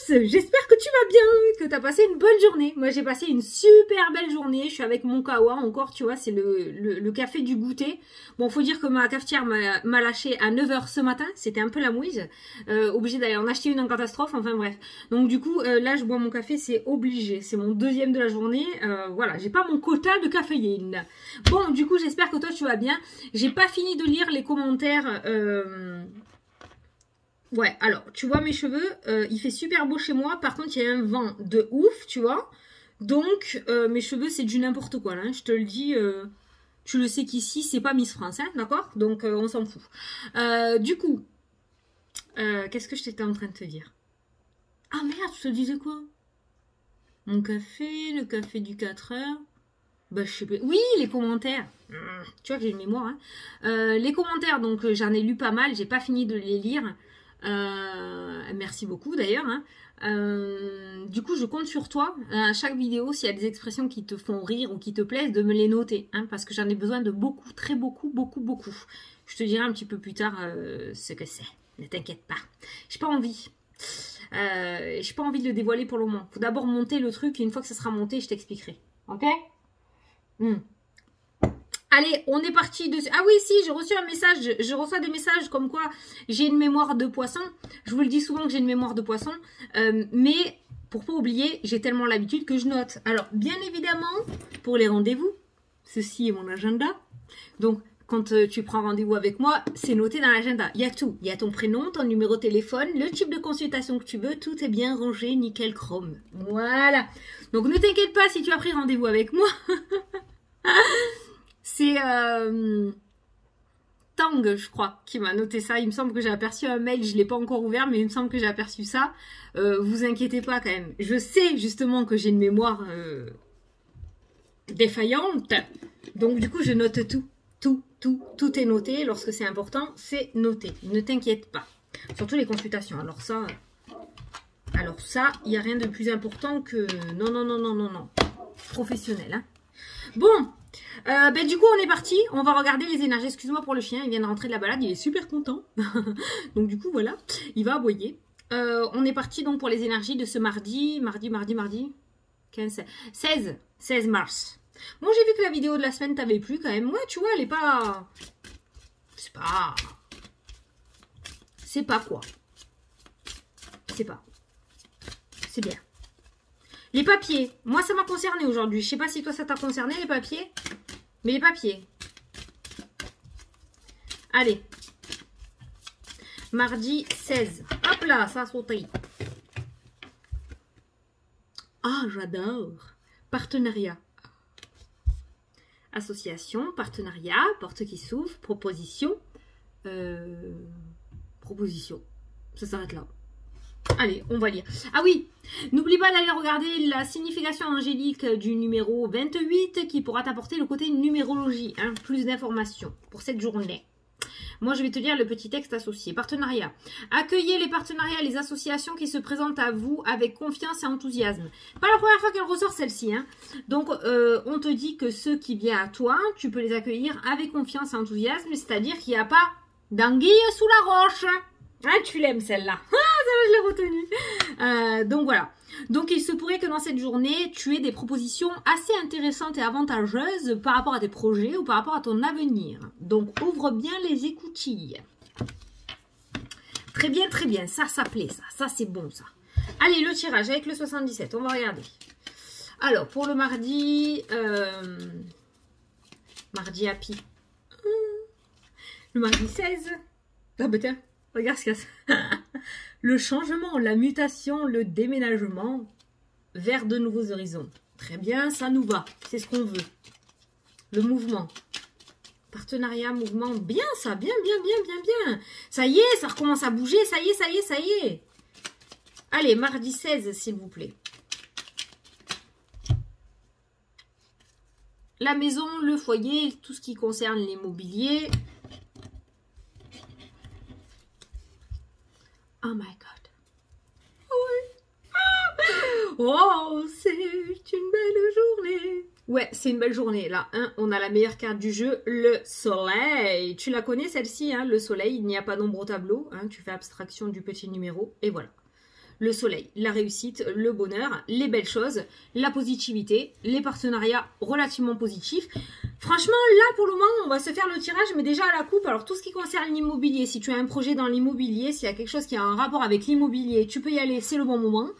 j'espère que tu vas bien, que tu as passé une bonne journée. Moi, j'ai passé une super belle journée. Je suis avec mon kawa encore, tu vois, c'est le café du goûter. Bon, faut dire que ma cafetière m'a lâché à 9 h ce matin. C'était un peu la mouise. Obligée d'aller en acheter une en catastrophe, enfin bref. Donc du coup, là, je bois mon café, c'est obligé. C'est mon deuxième de la journée. Voilà, j'ai pas mon quota de caféine. Bon, du coup, j'espère que toi, tu vas bien. J'ai pas fini de lire les commentaires... Ouais, alors, tu vois mes cheveux, il fait super beau chez moi. Par contre, il y a un vent de ouf, tu vois. Donc, mes cheveux, c'est du n'importe quoi, là. Hein. Je te le dis, tu le sais qu'ici, c'est pas Miss France, hein, d'accord. Donc, on s'en fout. Du coup, qu'est-ce que j'étais en train de te dire? Ah merde, je te disais quoi? Mon café, le café du 4 heures. Bah, je sais pas. Oui, les commentaires. Tu vois que j'ai une mémoire, hein. Les commentaires, donc, j'en ai lu pas mal. J'ai pas fini de les lire. Merci beaucoup d'ailleurs. Hein. Du coup, je compte sur toi. À chaque vidéo, s'il y a des expressions qui te font rire ou qui te plaisent, de me les noter. Hein, parce que j'en ai besoin de beaucoup, très beaucoup, beaucoup, beaucoup. Je te dirai un petit peu plus tard ce que c'est. Ne t'inquiète pas. J'ai pas envie. J'ai pas envie de le dévoiler pour le moment. Faut d'abord monter le truc et une fois que ça sera monté, je t'expliquerai. Ok? Allez, on est parti dessus. Ah oui, si, j'ai reçu un message. Je reçois des messages comme quoi j'ai une mémoire de poisson. Je vous le dis souvent que j'ai une mémoire de poisson. Mais pour pas oublier, j'ai tellement l'habitude que je note. Alors, bien évidemment, pour les rendez-vous, ceci est mon agenda. Donc, quand tu prends rendez-vous avec moi, c'est noté dans l'agenda. Il y a tout. Il y a ton prénom, ton numéro de téléphone, le type de consultation que tu veux. Tout est bien rangé, nickel chrome. Voilà. Donc, ne t'inquiète pas si tu as pris rendez-vous avec moi. C'est Tang, je crois, qui m'a noté ça. Il me semble que j'ai aperçu un mail, je ne l'ai pas encore ouvert, mais il me semble que j'ai aperçu ça. Vous inquiétez pas quand même. Je sais justement que j'ai une mémoire défaillante. Donc du coup, je note tout. Tout est noté. Lorsque c'est important, c'est noté. Ne t'inquiète pas. Surtout les consultations. Alors ça, il n'y a rien de plus important que... Non. Professionnel, hein. Bon, du coup, on est parti. On va regarder les énergies. Excuse-moi pour le chien, il vient de rentrer de la balade. Il est super content. Donc, du coup, voilà. Il va aboyer. On est parti donc pour les énergies de ce mardi. Mardi. 15, 16 mars. Bon, j'ai vu que la vidéo de la semaine t'avait plu quand même. Ouais, tu vois, elle est pas... C'est pas quoi. C'est bien. Les papiers. Moi, ça m'a concerné aujourd'hui. Je sais pas si toi, ça t'a concerné, les papiers. Mais les papiers. Allez. Mardi 16. Hop là, ça a sauté. Ah, j'adore. Partenariat. Association, partenariat, porte qui s'ouvre, proposition. Proposition. Ça s'arrête là. Allez, on va lire. Ah oui, n'oublie pas d'aller regarder la signification angélique du numéro 28 qui pourra t'apporter le côté numérologie, hein, plus d'informations pour cette journée. Moi, je vais te lire le petit texte associé. Partenariat. Accueillez les partenariats et les associations qui se présentent à vous avec confiance et enthousiasme. Pas la première fois qu'elle ressort celle-ci. Hein. Donc, on te dit que ceux qui viennent à toi, tu peux les accueillir avec confiance et enthousiasme, c'est-à-dire qu'il n'y a pas d'anguille sous la roche. Ah, tu l'aimes celle-là. Ah, celle-là, je l'ai retenue. Donc voilà. Donc il se pourrait que dans cette journée, tu aies des propositions assez intéressantes et avantageuses par rapport à tes projets ou par rapport à ton avenir. Donc ouvre bien les écoutilles. Très bien, très bien. Ça plaît, ça. Ça, c'est bon, ça. Allez, le tirage avec le 77. On va regarder. Alors, pour le mardi... mardi happy. Le mardi 16. Ah bah tiens. Regarde ce qu'il y a. Le changement, la mutation, le déménagement vers de nouveaux horizons. Très bien, ça nous va. C'est ce qu'on veut. Le mouvement. Partenariat, mouvement. Bien ça, bien. Ça y est, ça recommence à bouger. Ça y est. Allez, mardi 16, s'il vous plaît. La maison, le foyer, tout ce qui concerne l'immobilier. Oh my god. Oui. Oh, c'est une belle journée. Ouais, c'est une belle journée. Là, hein, on a la meilleure carte du jeu, le soleil. Tu la connais celle-ci, hein, le soleil. Il n'y a pas d'ombre au tableau. Hein, tu fais abstraction du petit numéro. Et voilà. le soleil, la réussite, le bonheur, les belles choses, la positivité, les partenariats relativement positifs. Franchement, là, pour le moment, on va se faire le tirage, mais déjà à la coupe. Alors, tout ce qui concerne l'immobilier, si tu as un projet dans l'immobilier, s'il y a quelque chose qui a un rapport avec l'immobilier, tu peux y aller, c'est le bon moment.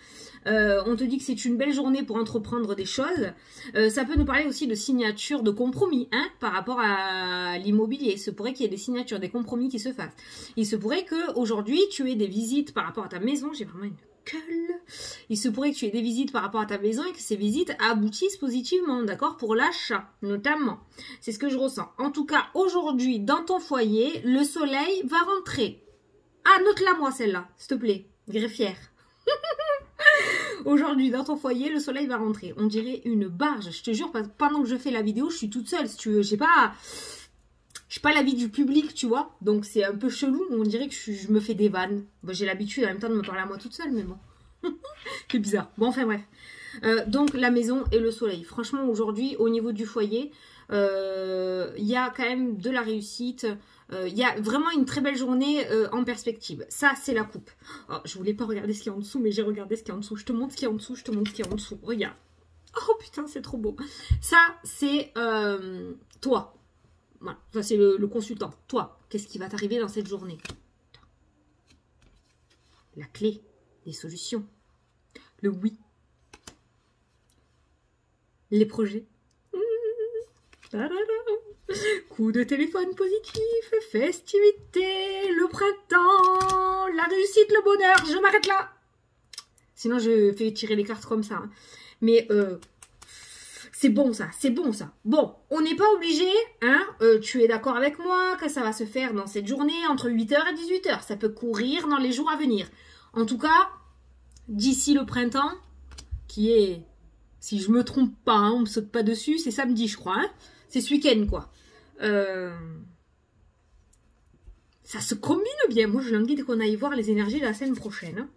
On te dit que c'est une belle journée pour entreprendre des choses. Ça peut nous parler aussi de signatures, de compromis, hein, par rapport à l'immobilier. Il se pourrait qu'il y ait des signatures, des compromis qui se fassent. Il se pourrait qu'aujourd'hui, tu aies des visites par rapport à ta maison. J'ai vraiment une gueule. Il se pourrait que tu aies des visites par rapport à ta maison et que ces visites aboutissent positivement, d'accord, pour l'achat, notamment. C'est ce que je ressens. En tout cas, aujourd'hui, dans ton foyer, le soleil va rentrer. Ah, note-la moi celle-là, s'il te plaît, greffière. Aujourd'hui, dans ton foyer, le soleil va rentrer. On dirait une barge. Je te jure, pendant que je fais la vidéo, je suis toute seule. Si tu veux, j'ai pas l'avis du public, tu vois. Donc, c'est un peu chelou. On dirait que je me fais des vannes. Bon, j'ai l'habitude en même temps de me parler à moi toute seule, mais bon. C'est bizarre. Bon, enfin bref. Donc, la maison et le soleil. Franchement, aujourd'hui, au niveau du foyer, il y a quand même de la réussite. Il y a vraiment une très belle journée en perspective. Ça, c'est la coupe. Oh, je voulais pas regarder ce qu'il y a en dessous, mais j'ai regardé ce qu'il y a en dessous. Je te montre ce qu'il y a en dessous, je te montre ce qu'il y a en dessous. Regarde. Oh putain, c'est trop beau. Ça, c'est toi. Voilà, ça c'est le consultant. Toi, qu'est-ce qui va t'arriver dans cette journée? La clé, les solutions, le oui, les projets. Coup de téléphone positif, festivité, le printemps, la réussite, le bonheur. Je m'arrête là. Sinon, je fais tirer les cartes comme ça. Hein. Mais c'est bon ça, c'est bon ça. Bon, on n'est pas obligé, hein, tu es d'accord avec moi que ça va se faire dans cette journée entre 8h et 18h. Ça peut courir dans les jours à venir. En tout cas, d'ici le printemps, qui est, si je me trompe pas, hein, on me saute pas dessus, c'est samedi je crois, hein. C'est ce week-end, quoi. Ça se combine bien. Moi, je l'invite qu'on aille voir les énergies de la semaine prochaine. Hein.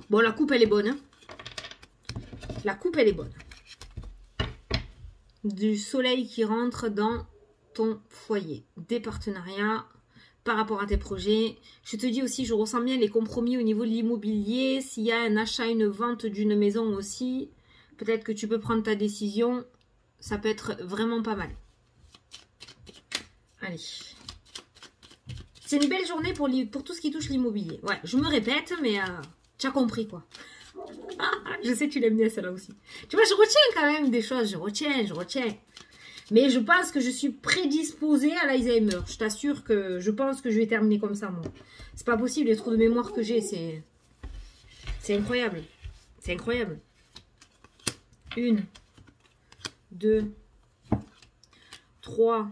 Bon, la coupe, elle est bonne. Hein. La coupe, elle est bonne. Du soleil qui rentre dans ton foyer. Des partenariats par rapport à tes projets. Je te dis aussi, je ressens bien les compromis au niveau de l'immobilier. S'il y a un achat, une vente d'une maison aussi, peut-être que tu peux prendre ta décision. Ça peut être vraiment pas mal. Allez. C'est une belle journée pour tout ce qui touche l'immobilier. Ouais, je me répète, mais tu as compris quoi. Je sais que tu l'aimes bien celle-là aussi. Tu vois, je retiens quand même des choses. Je retiens. Mais je pense que je suis prédisposée à l'Alzheimer. Je t'assure que je pense que je vais terminer comme ça, moi. C'est pas possible, les trous de mémoire que j'ai, c'est incroyable. C'est incroyable. 1, 2, 3,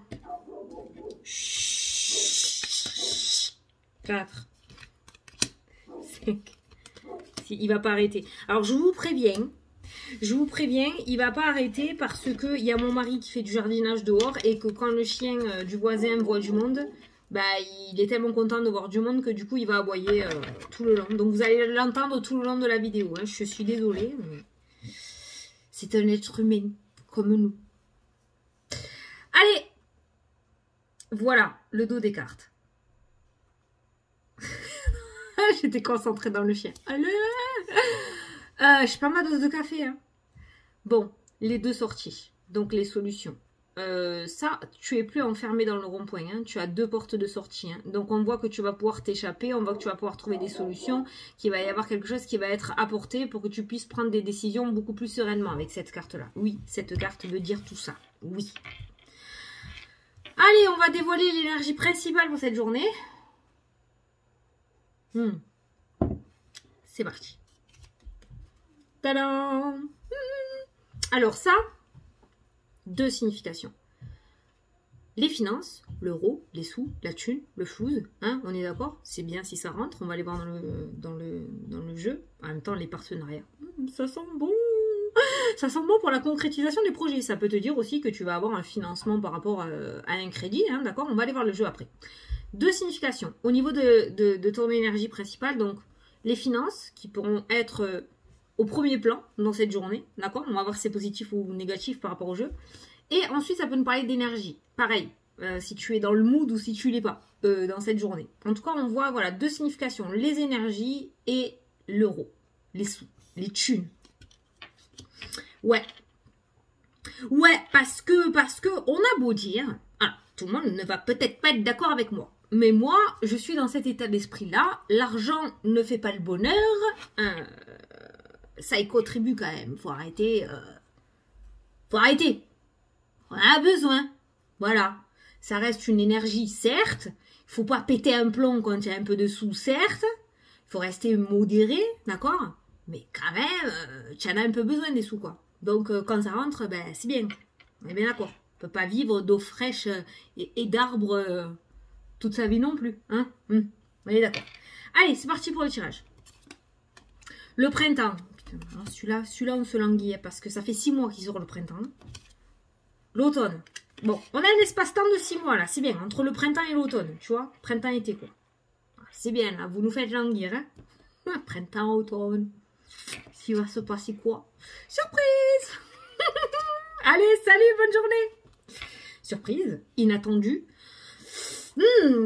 4, 5, 6. Il va pas arrêter. Alors, je vous préviens, il va pas arrêter parce que il y a mon mari qui fait du jardinage dehors et que quand le chien du voisin voit du monde, bah, il est tellement content de voir du monde que du coup, il va aboyer tout le long. Donc, vous allez l'entendre tout le long de la vidéo. Hein. Je suis désolée. Mais... c'est un être humain. Comme nous. Allez, voilà le dos des cartes. J'étais concentrée dans le chien. Allez, je sais pas ma dose de café. Hein. Bon, les deux sorties. Donc les solutions. Ça, tu es plus enfermé dans le rond-point. Hein. Tu as 2 portes de sortie. Hein. Donc on voit que tu vas pouvoir t'échapper. On voit que tu vas pouvoir trouver des solutions. Qu'il va y avoir quelque chose qui va être apporté pour que tu puisses prendre des décisions beaucoup plus sereinement avec cette carte-là. Oui, cette carte veut dire tout ça. Oui. Allez, on va dévoiler l'énergie principale pour cette journée. C'est parti. Tadam! Alors ça... 2 significations. Les finances, l'euro, les sous, la thune, le flouze, hein, on est d'accord? C'est bien si ça rentre, on va aller voir dans le jeu. En même temps, les partenariats. Ça sent bon. Ça sent bon pour la concrétisation des projets. Ça peut te dire aussi que tu vas avoir un financement par rapport à un crédit, hein, d'accord? On va aller voir le jeu après. 2 significations. Au niveau de ton énergie principale, donc les finances qui pourront être... au premier plan dans cette journée, d'accord? On va voir si c'est positif ou négatif par rapport au jeu. Et ensuite, ça peut nous parler d'énergie. Pareil, si tu es dans le mood ou si tu l'es pas dans cette journée. En tout cas, on voit voilà 2 significations. Les énergies et l'euro, les sous, les thunes. Ouais. Ouais, parce que on a beau dire, ah, tout le monde ne va peut-être pas être d'accord avec moi. Mais moi, je suis dans cet état d'esprit-là. L'argent ne fait pas le bonheur. Ça y contribue quand même. Faut arrêter. Faut arrêter. On a besoin. Voilà. Ça reste une énergie, certes. Il faut pas péter un plomb quand il y a un peu de sous, certes. Il faut rester modéré, d'accord? Mais quand même, tu en as un peu besoin des sous, quoi. Donc, quand ça rentre, ben, c'est bien. On est bien d'accord. On peut pas vivre d'eau fraîche et d'arbres toute sa vie non plus. Hein? On est d'accord. Allez, c'est parti pour le tirage. Le printemps. Celui-là, on se languit parce que ça fait 6 mois qu'il sort le printemps. L'automne. Bon, on a un espace-temps de 6 mois là, c'est bien. Entre le printemps et l'automne, tu vois. Printemps-été, quoi. C'est bien, là. Vous nous faites languir, hein. Printemps, automne. S'il va se passer quoi? Surprise. Allez, salut, bonne journée. Surprise, inattendu.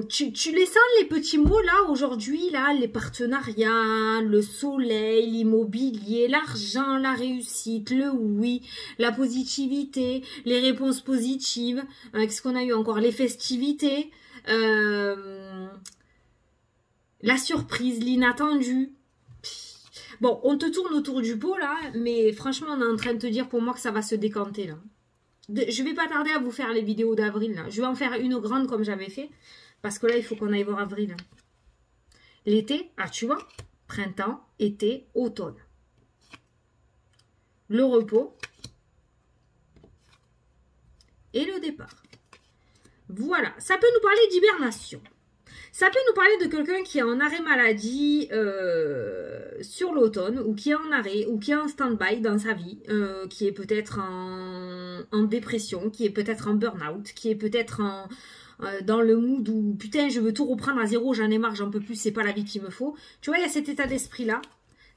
Tu les sens les petits mots là aujourd'hui, là, les partenariats, le soleil, l'immobilier, l'argent, la réussite, le oui, la positivité, les réponses positives. Qu'est-ce qu'on a eu encore? Les festivités, la surprise, l'inattendu. Bon, on te tourne autour du pot là, mais franchement on est en train de te dire pour moi que ça va se décanter là. Je vais pas tarder à vous faire les vidéos d'avril là. Je vais en faire une grande comme j'avais fait. Parce que là, il faut qu'on aille voir avril. L'été, ah tu vois, printemps, été, automne. Le repos. Et le départ. Voilà, ça peut nous parler d'hibernation. Ça peut nous parler de quelqu'un qui est en arrêt maladie sur l'automne, ou qui est en arrêt, ou qui est en stand-by dans sa vie, qui est peut-être en dépression, qui est peut-être en burn-out, qui est peut-être dans le mood où putain je veux tout reprendre à zéro, j'en ai marre, j'en peux plus, c'est pas la vie qu'il me faut. Tu vois, il y a cet état d'esprit-là.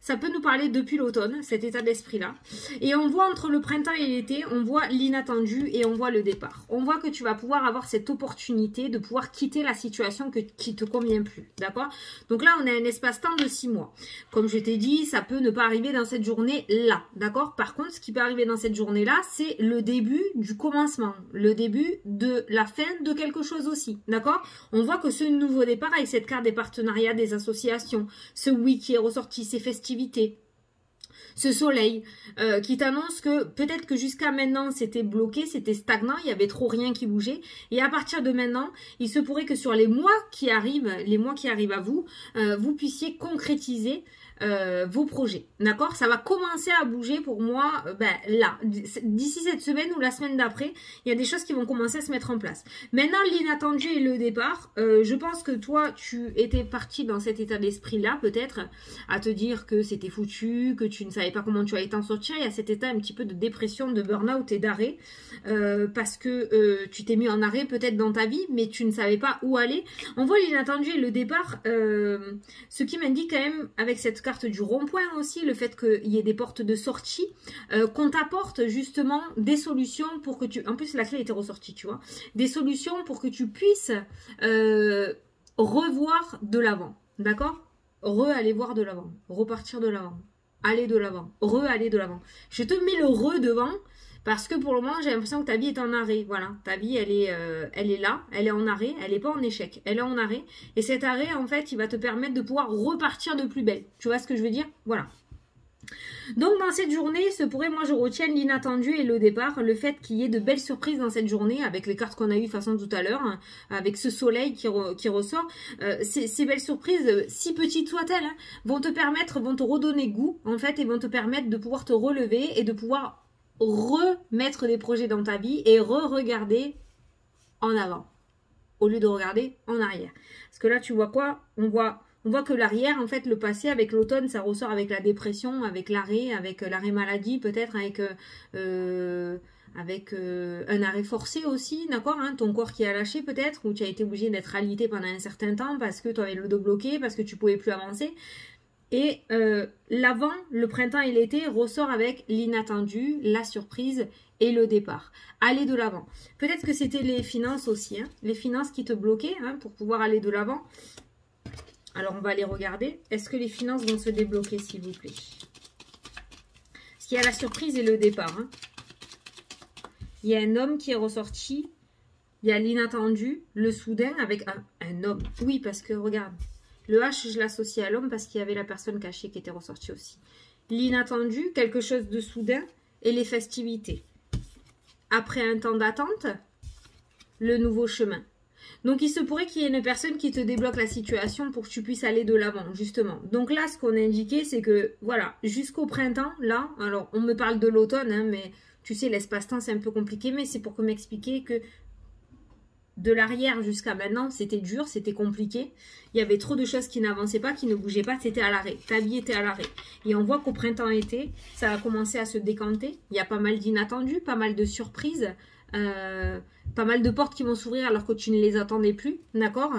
Ça peut nous parler depuis l'automne, cet état d'esprit-là. Et on voit entre le printemps et l'été, on voit l'inattendu et on voit le départ. On voit que tu vas pouvoir avoir cette opportunité de pouvoir quitter la situation qui te convient plus. D'accord? Donc là, on a un espace-temps de 6 mois. Comme je t'ai dit, ça peut ne pas arriver dans cette journée-là. D'accord? Par contre, ce qui peut arriver dans cette journée-là, c'est le début du commencement. Le début de la fin de quelque chose aussi. D'accord? On voit que ce nouveau départ avec cette carte des partenariats, des associations, ce oui qui est ressorti, ces festivités, ce soleil qui t'annonce que peut-être que jusqu'à maintenant c'était bloqué, c'était stagnant, il y avait trop rien qui bougeait, et à partir de maintenant il se pourrait que sur les mois qui arrivent à vous, vous puissiez concrétiser vos projets, d'accord? Ça va commencer à bouger pour moi, là, d'ici cette semaine ou la semaine d'après, il y a des choses qui vont commencer à se mettre en place. Maintenant, l'inattendu et le départ, je pense que toi, tu étais parti dans cet état d'esprit-là, peut-être, à te dire que c'était foutu, que tu ne savais pas comment tu allais t'en sortir. Il y a cet état un petit peu de dépression, de burn-out et d'arrêt, parce que tu t'es mis en arrêt peut-être dans ta vie, mais tu ne savais pas où aller. On voit l'inattendu et le départ, ce qui m'indique quand même, avec cette carte du rond-point aussi, le fait qu'il y ait des portes de sortie, qu'on t'apporte justement des solutions pour que tu... En plus, la clé était ressortie, tu vois. Des solutions pour que tu puisses revoir de l'avant, d'accord? Aller voir de l'avant, repartir de l'avant, aller de l'avant, aller de l'avant. Je te mets le devant parce que pour le moment, j'ai l'impression que ta vie est en arrêt. Voilà, ta vie, elle est là, elle est en arrêt, elle n'est pas en échec, elle est en arrêt. Et cet arrêt, en fait, il va te permettre de pouvoir repartir de plus belle. Tu vois ce que je veux dire? Voilà. Donc, dans cette journée, moi, je retiens l'inattendu et le départ, le fait qu'il y ait de belles surprises dans cette journée, avec les cartes qu'on a eues façon tout à l'heure, hein, avec ce soleil qui ressort. Ces belles surprises, si petites soient-elles, hein, vont te redonner goût, en fait, et vont te permettre de pouvoir te relever et de pouvoir remettre des projets dans ta vie et regarder en avant au lieu de regarder en arrière. Parce que là, tu vois quoi? On voit que l'arrière, en fait, le passé, avec l'automne, ça ressort avec la dépression, avec l'arrêt maladie, peut-être avec un arrêt forcé aussi, d'accord, hein, ton corps qui a lâché peut-être, ou tu as été obligé d'être alité pendant un certain temps parce que tu avais le dos bloqué, parce que tu pouvais plus avancer. Et l'avant, le printemps et l'été ressort avec l'inattendu, la surprise et le départ. Aller de l'avant. Peut-être que c'était les finances aussi, hein, les finances qui te bloquaient, hein, pour pouvoir aller de l'avant. Alors, on va aller regarder. Est-ce que les finances vont se débloquer, s'il vous plaît? Parce qu'il y a la surprise et le départ. Hein. Il y a un homme qui est ressorti. Il y a l'inattendu, le soudain avec un homme. Oui, parce que, regarde, le H, je l'associe à l'homme parce qu'il y avait la personne cachée qui était ressortie aussi. L'inattendu, quelque chose de soudain et les festivités. Après un temps d'attente, le nouveau chemin. Donc, il se pourrait qu'il y ait une personne qui te débloque la situation pour que tu puisses aller de l'avant, justement. Donc là, ce qu'on a indiqué, c'est que, voilà, jusqu'au printemps, là, alors, on me parle de l'automne, hein, mais tu sais, l'espace-temps, c'est un peu compliqué, mais c'est pour m'expliquer que de l'arrière jusqu'à maintenant, c'était dur, c'était compliqué. Il y avait trop de choses qui n'avançaient pas, qui ne bougeaient pas, c'était à l'arrêt. Ta vie était à l'arrêt. Et on voit qu'au printemps-été, ça a commencé à se décanter. Il y a pas mal d'inattendus, pas mal de surprises. Pas mal de portes qui vont s'ouvrir alors que tu ne les attendais plus, d'accord,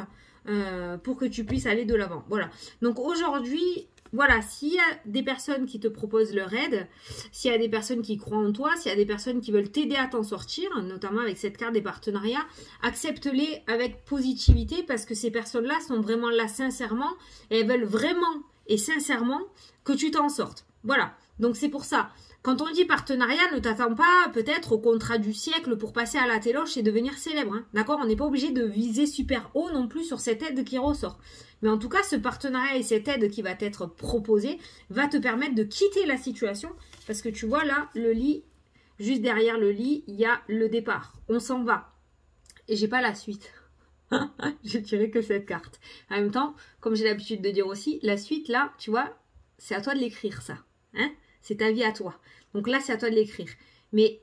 pour que tu puisses aller de l'avant. Voilà. Donc aujourd'hui, voilà, s'il y a des personnes qui te proposent leur aide, s'il y a des personnes qui croient en toi, s'il y a des personnes qui veulent t'aider à t'en sortir, notamment avec cette carte des partenariats, accepte-les avec positivité parce que ces personnes-là sont vraiment là sincèrement et elles veulent vraiment et sincèrement que tu t'en sortes. Voilà. Donc c'est pour ça. Quand on dit partenariat, ne t'attends pas peut-être au contrat du siècle pour passer à la téloche et devenir célèbre. Hein. D'accord? On n'est pas obligé de viser super haut non plus sur cette aide qui ressort. Mais en tout cas, ce partenariat et cette aide qui va t'être proposée va te permettre de quitter la situation. Parce que tu vois là, le lit, juste derrière le lit, il y a le départ. On s'en va. Et j'ai pas la suite. J'ai tiré que cette carte. En même temps, comme j'ai l'habitude de dire aussi, la suite là, tu vois, c'est à toi de l'écrire ça. Hein? C'est ta vie à toi. Donc là, c'est à toi de l'écrire. Mais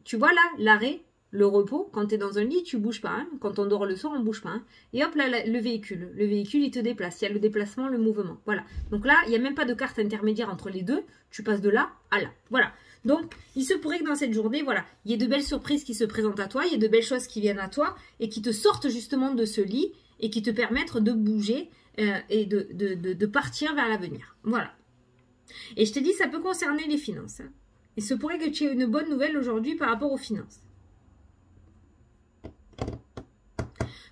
tu vois là, l'arrêt, le repos, quand tu es dans un lit, tu bouges pas. Hein. Quand on dort le soir, on bouge pas. Hein. Et hop là, le véhicule. Le véhicule, il te déplace. Il y a le déplacement, le mouvement. Voilà. Donc là, il n'y a même pas de carte intermédiaire entre les deux. Tu passes de là à là. Voilà. Donc, il se pourrait que dans cette journée, voilà, il y ait de belles surprises qui se présentent à toi. Il y ait de belles choses qui viennent à toi et qui te sortent justement de ce lit et qui te permettent de bouger et de partir vers l'avenir. Voilà. Et je te dis, ça peut concerner les finances. Hein. Il se pourrait que tu aies une bonne nouvelle aujourd'hui par rapport aux finances.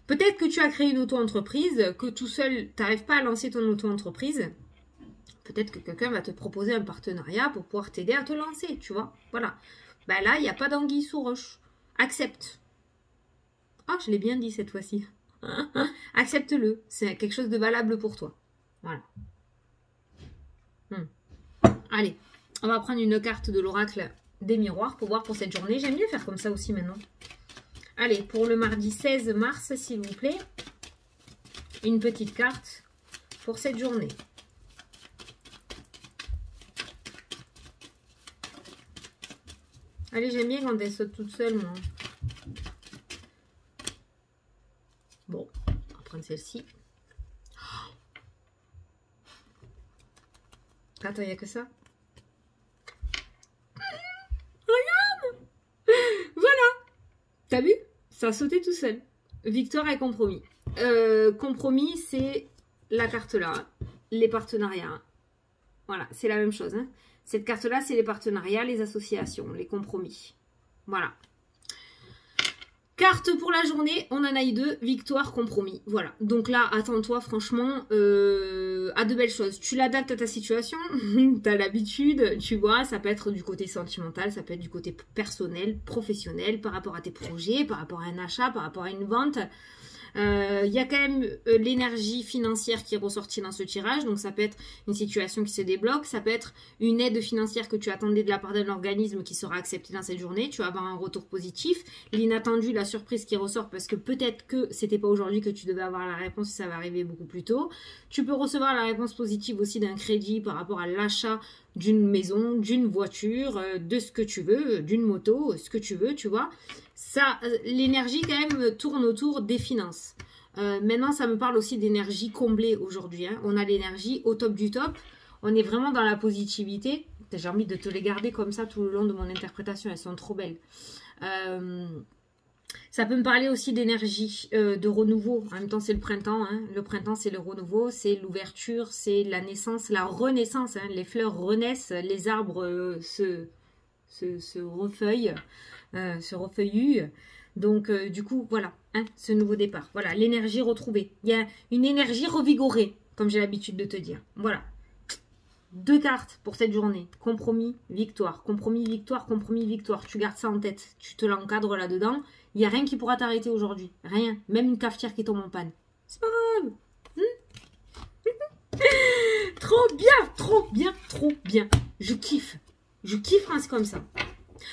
Peut-être que tu as créé une auto-entreprise, que tout seul, tu n'arrives pas à lancer ton auto-entreprise. Peut-être que quelqu'un va te proposer un partenariat pour pouvoir t'aider à te lancer, tu vois. Voilà. Ben là, il n'y a pas d'anguille sous roche. Accepte. Ah, je l'ai bien dit cette fois-ci. Accepte-le. C'est quelque chose de valable pour toi. Voilà. Allez, on va prendre une carte de l'oracle des miroirs pour voir pour cette journée. J'aime bien faire comme ça aussi maintenant. Allez, pour le mardi 16 mars, s'il vous plaît, une petite carte pour cette journée. Allez, j'aime bien quand elle saute toute seule, moi. Bon, on va prendre celle-ci. Attends, il n'y a que ça. Regarde! Voilà! T'as vu? Ça a sauté tout seul. Victoire et compromis. Compromis, c'est la carte là. Hein. Les partenariats. Hein. Voilà, c'est la même chose. Hein. Cette carte-là, c'est les partenariats, les associations, les compromis. Voilà. Carte pour la journée, on en a eu deux, victoire, compromis. Voilà, donc là, attends-toi franchement à de belles choses. Tu l'adaptes à ta situation, tu as l'habitude, tu vois, ça peut être du côté sentimental, ça peut être du côté personnel, professionnel, par rapport à tes projets, par rapport à un achat, par rapport à une vente. Il y a quand même l'énergie financière qui est ressortie dans ce tirage, donc ça peut être une situation qui se débloque, ça peut être une aide financière que tu attendais de la part d'un organisme qui sera acceptée dans cette journée, tu vas avoir un retour positif, l'inattendu, la surprise qui ressort parce que peut-être que c'était pas aujourd'hui que tu devais avoir la réponse et ça va arriver beaucoup plus tôt. Tu peux recevoir la réponse positive aussi d'un crédit par rapport à l'achat d'une maison, d'une voiture, de ce que tu veux, d'une moto, ce que tu veux, tu vois. Ça, l'énergie quand même tourne autour des finances. Maintenant, ça me parle aussi d'énergie comblée aujourd'hui. Hein. On a l'énergie au top du top. On est vraiment dans la positivité. J'ai envie de te les garder comme ça tout le long de mon interprétation. Elles sont trop belles. Ça peut me parler aussi d'énergie, de renouveau. En même temps, c'est le printemps. Hein. Le printemps, c'est le renouveau, c'est l'ouverture, c'est la naissance, la renaissance. Hein. Les fleurs renaissent, les arbres se refeuillent, se refeuilluent. Donc, du coup, voilà, hein, ce nouveau départ. Voilà, l'énergie retrouvée. Il y a une énergie revigorée comme j'ai l'habitude de te dire. Voilà. 2 cartes pour cette journée. Compromis, victoire. Compromis, victoire, compromis, victoire. Tu gardes ça en tête. Tu te l'encadres là-dedans. Il n'y a rien qui pourra t'arrêter aujourd'hui. Rien. Même une cafetière qui tombe en panne. C'est pas grave. Trop bien, trop bien, trop bien. Je kiffe. Je kiffe quand c'est comme ça.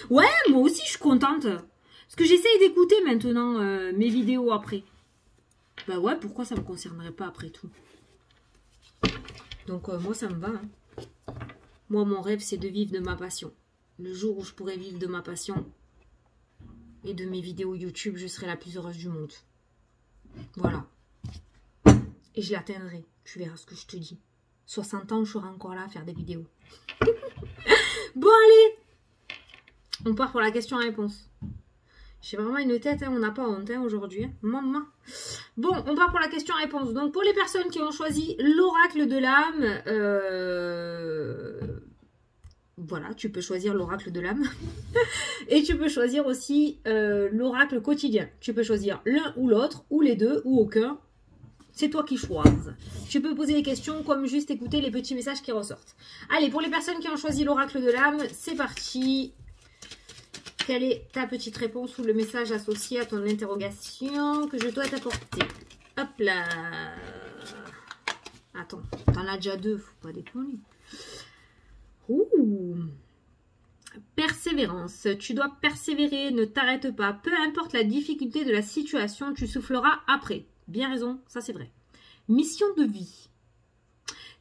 Ouais, moi aussi je suis contente. Parce que j'essaye d'écouter maintenant mes vidéos après. Bah ouais, pourquoi ça me concernerait pas après tout? Donc moi ça me va. Hein. Moi mon rêve c'est de vivre de ma passion. Le jour où je pourrai vivre de ma passion et de mes vidéos YouTube, je serai la plus heureuse du monde. Voilà. Et je l'atteindrai. Tu verras ce que je te dis. 60 ans, je serai encore là à faire des vidéos. Bon, allez. On part pour la question-réponse. J'ai vraiment une tête, hein, on n'a pas honte hein, aujourd'hui. Hein. Maman. Bon, on part pour la question-réponse. Donc, pour les personnes qui ont choisi l'oracle de l'âme, voilà, tu peux choisir l'oracle de l'âme. Et tu peux choisir aussi l'oracle quotidien. Tu peux choisir l'un ou l'autre, ou les deux, ou aucun. C'est toi qui choisis. Tu peux poser des questions comme juste écouter les petits messages qui ressortent. Allez, pour les personnes qui ont choisi l'oracle de l'âme, c'est parti. Quelle est ta petite réponse ou le message associé à ton interrogation que je dois t'apporter? Hop là. Attends, t'en as déjà 2, faut pas déconner. Ouh. Persévérance. Tu dois persévérer, ne t'arrête pas. Peu importe la difficulté de la situation, tu souffleras après. Bien raison, ça c'est vrai. Mission de vie.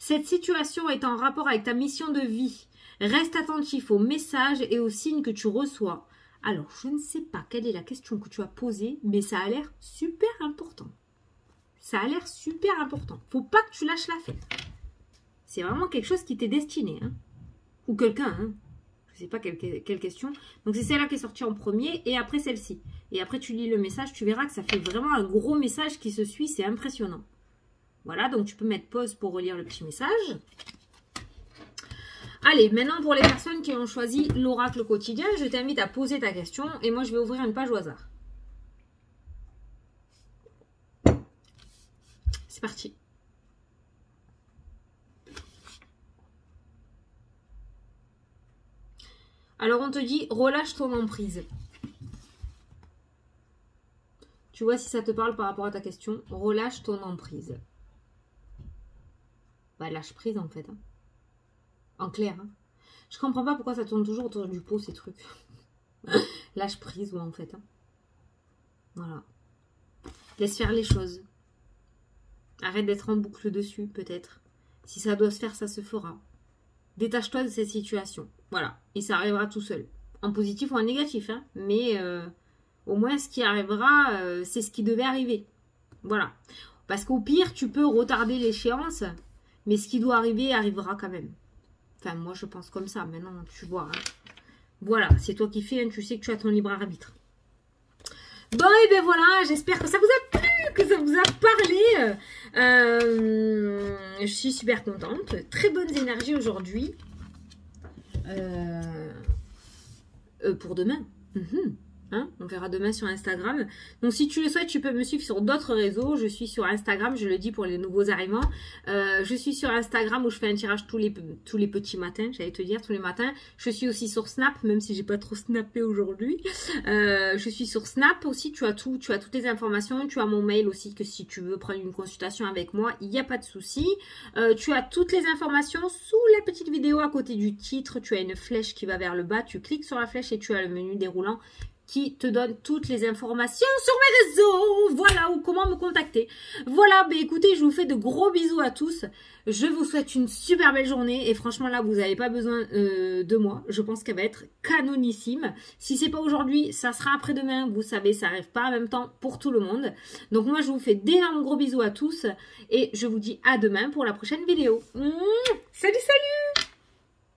Cette situation est en rapport avec ta mission de vie. Reste attentif aux messages et aux signes que tu reçois. Alors, je ne sais pas quelle est la question que tu as posée, mais ça a l'air super important. Ça a l'air super important. Faut pas que tu lâches l'affaire. C'est vraiment quelque chose qui t'est destiné. Hein. Ou quelqu'un, hein. Je ne sais pas quelle question. Donc, c'est celle-là qui est sortie en premier et après celle-ci. Et après, tu lis le message, tu verras que ça fait vraiment un gros message qui se suit. C'est impressionnant. Voilà, donc tu peux mettre pause pour relire le petit message. Allez, maintenant pour les personnes qui ont choisi l'oracle quotidien, je t'invite à poser ta question et moi, je vais ouvrir une page au hasard. C'est parti. Alors, on te dit, relâche ton emprise. Tu vois si ça te parle par rapport à ta question. Relâche ton emprise. Bah, lâche prise, en fait. Hein. En clair. Hein. Je comprends pas pourquoi ça tourne toujours autour du pot, ces trucs. Lâche prise, ouais, en fait. Hein. Voilà. Laisse faire les choses. Arrête d'être en boucle dessus, peut-être. Si ça doit se faire, ça se fera. Détache-toi de cette situation. Voilà. Et ça arrivera tout seul. En positif ou en négatif. Hein. Mais au moins, ce qui arrivera, c'est ce qui devait arriver. Voilà. Parce qu'au pire, tu peux retarder l'échéance. Mais ce qui doit arriver, arrivera quand même. Enfin, moi, je pense comme ça. Maintenant, tu vois. Hein. Voilà. C'est toi qui fais. Hein. Tu sais que tu as ton libre arbitre. Bon, et ben voilà. J'espère que ça vous a plu. Que ça vous a parlé. Je suis super contente. Très bonnes énergies aujourd'hui. Pour demain. Hein, on verra demain sur Instagram. Donc si tu le souhaites, tu peux me suivre sur d'autres réseaux. Je suis sur Instagram, je le dis pour les nouveaux arrivants. Je suis sur Instagram où je fais un tirage tous les petits matins, j'allais te dire tous les matins. Je suis aussi sur Snap, même si j'ai pas trop snappé aujourd'hui. Je suis sur Snap aussi, tu as toutes les informations. Tu as mon mail aussi, que si tu veux prendre une consultation avec moi, il n'y a pas de souci. Tu as toutes les informations sous la petite vidéo à côté du titre. Tu as une flèche qui va vers le bas, tu cliques sur la flèche et tu as le menu déroulant qui te donne toutes les informations sur mes réseaux, voilà, ou comment me contacter. Voilà, bah écoutez, je vous fais de gros bisous à tous. Je vous souhaite une super belle journée et franchement là, vous n'avez pas besoin de moi. Je pense qu'elle va être canonissime. Si c'est pas aujourd'hui, ça sera après-demain. Vous savez, ça arrive pas en même temps pour tout le monde. Donc moi, je vous fais d'énormes gros bisous à tous et je vous dis à demain pour la prochaine vidéo. Salut, salut!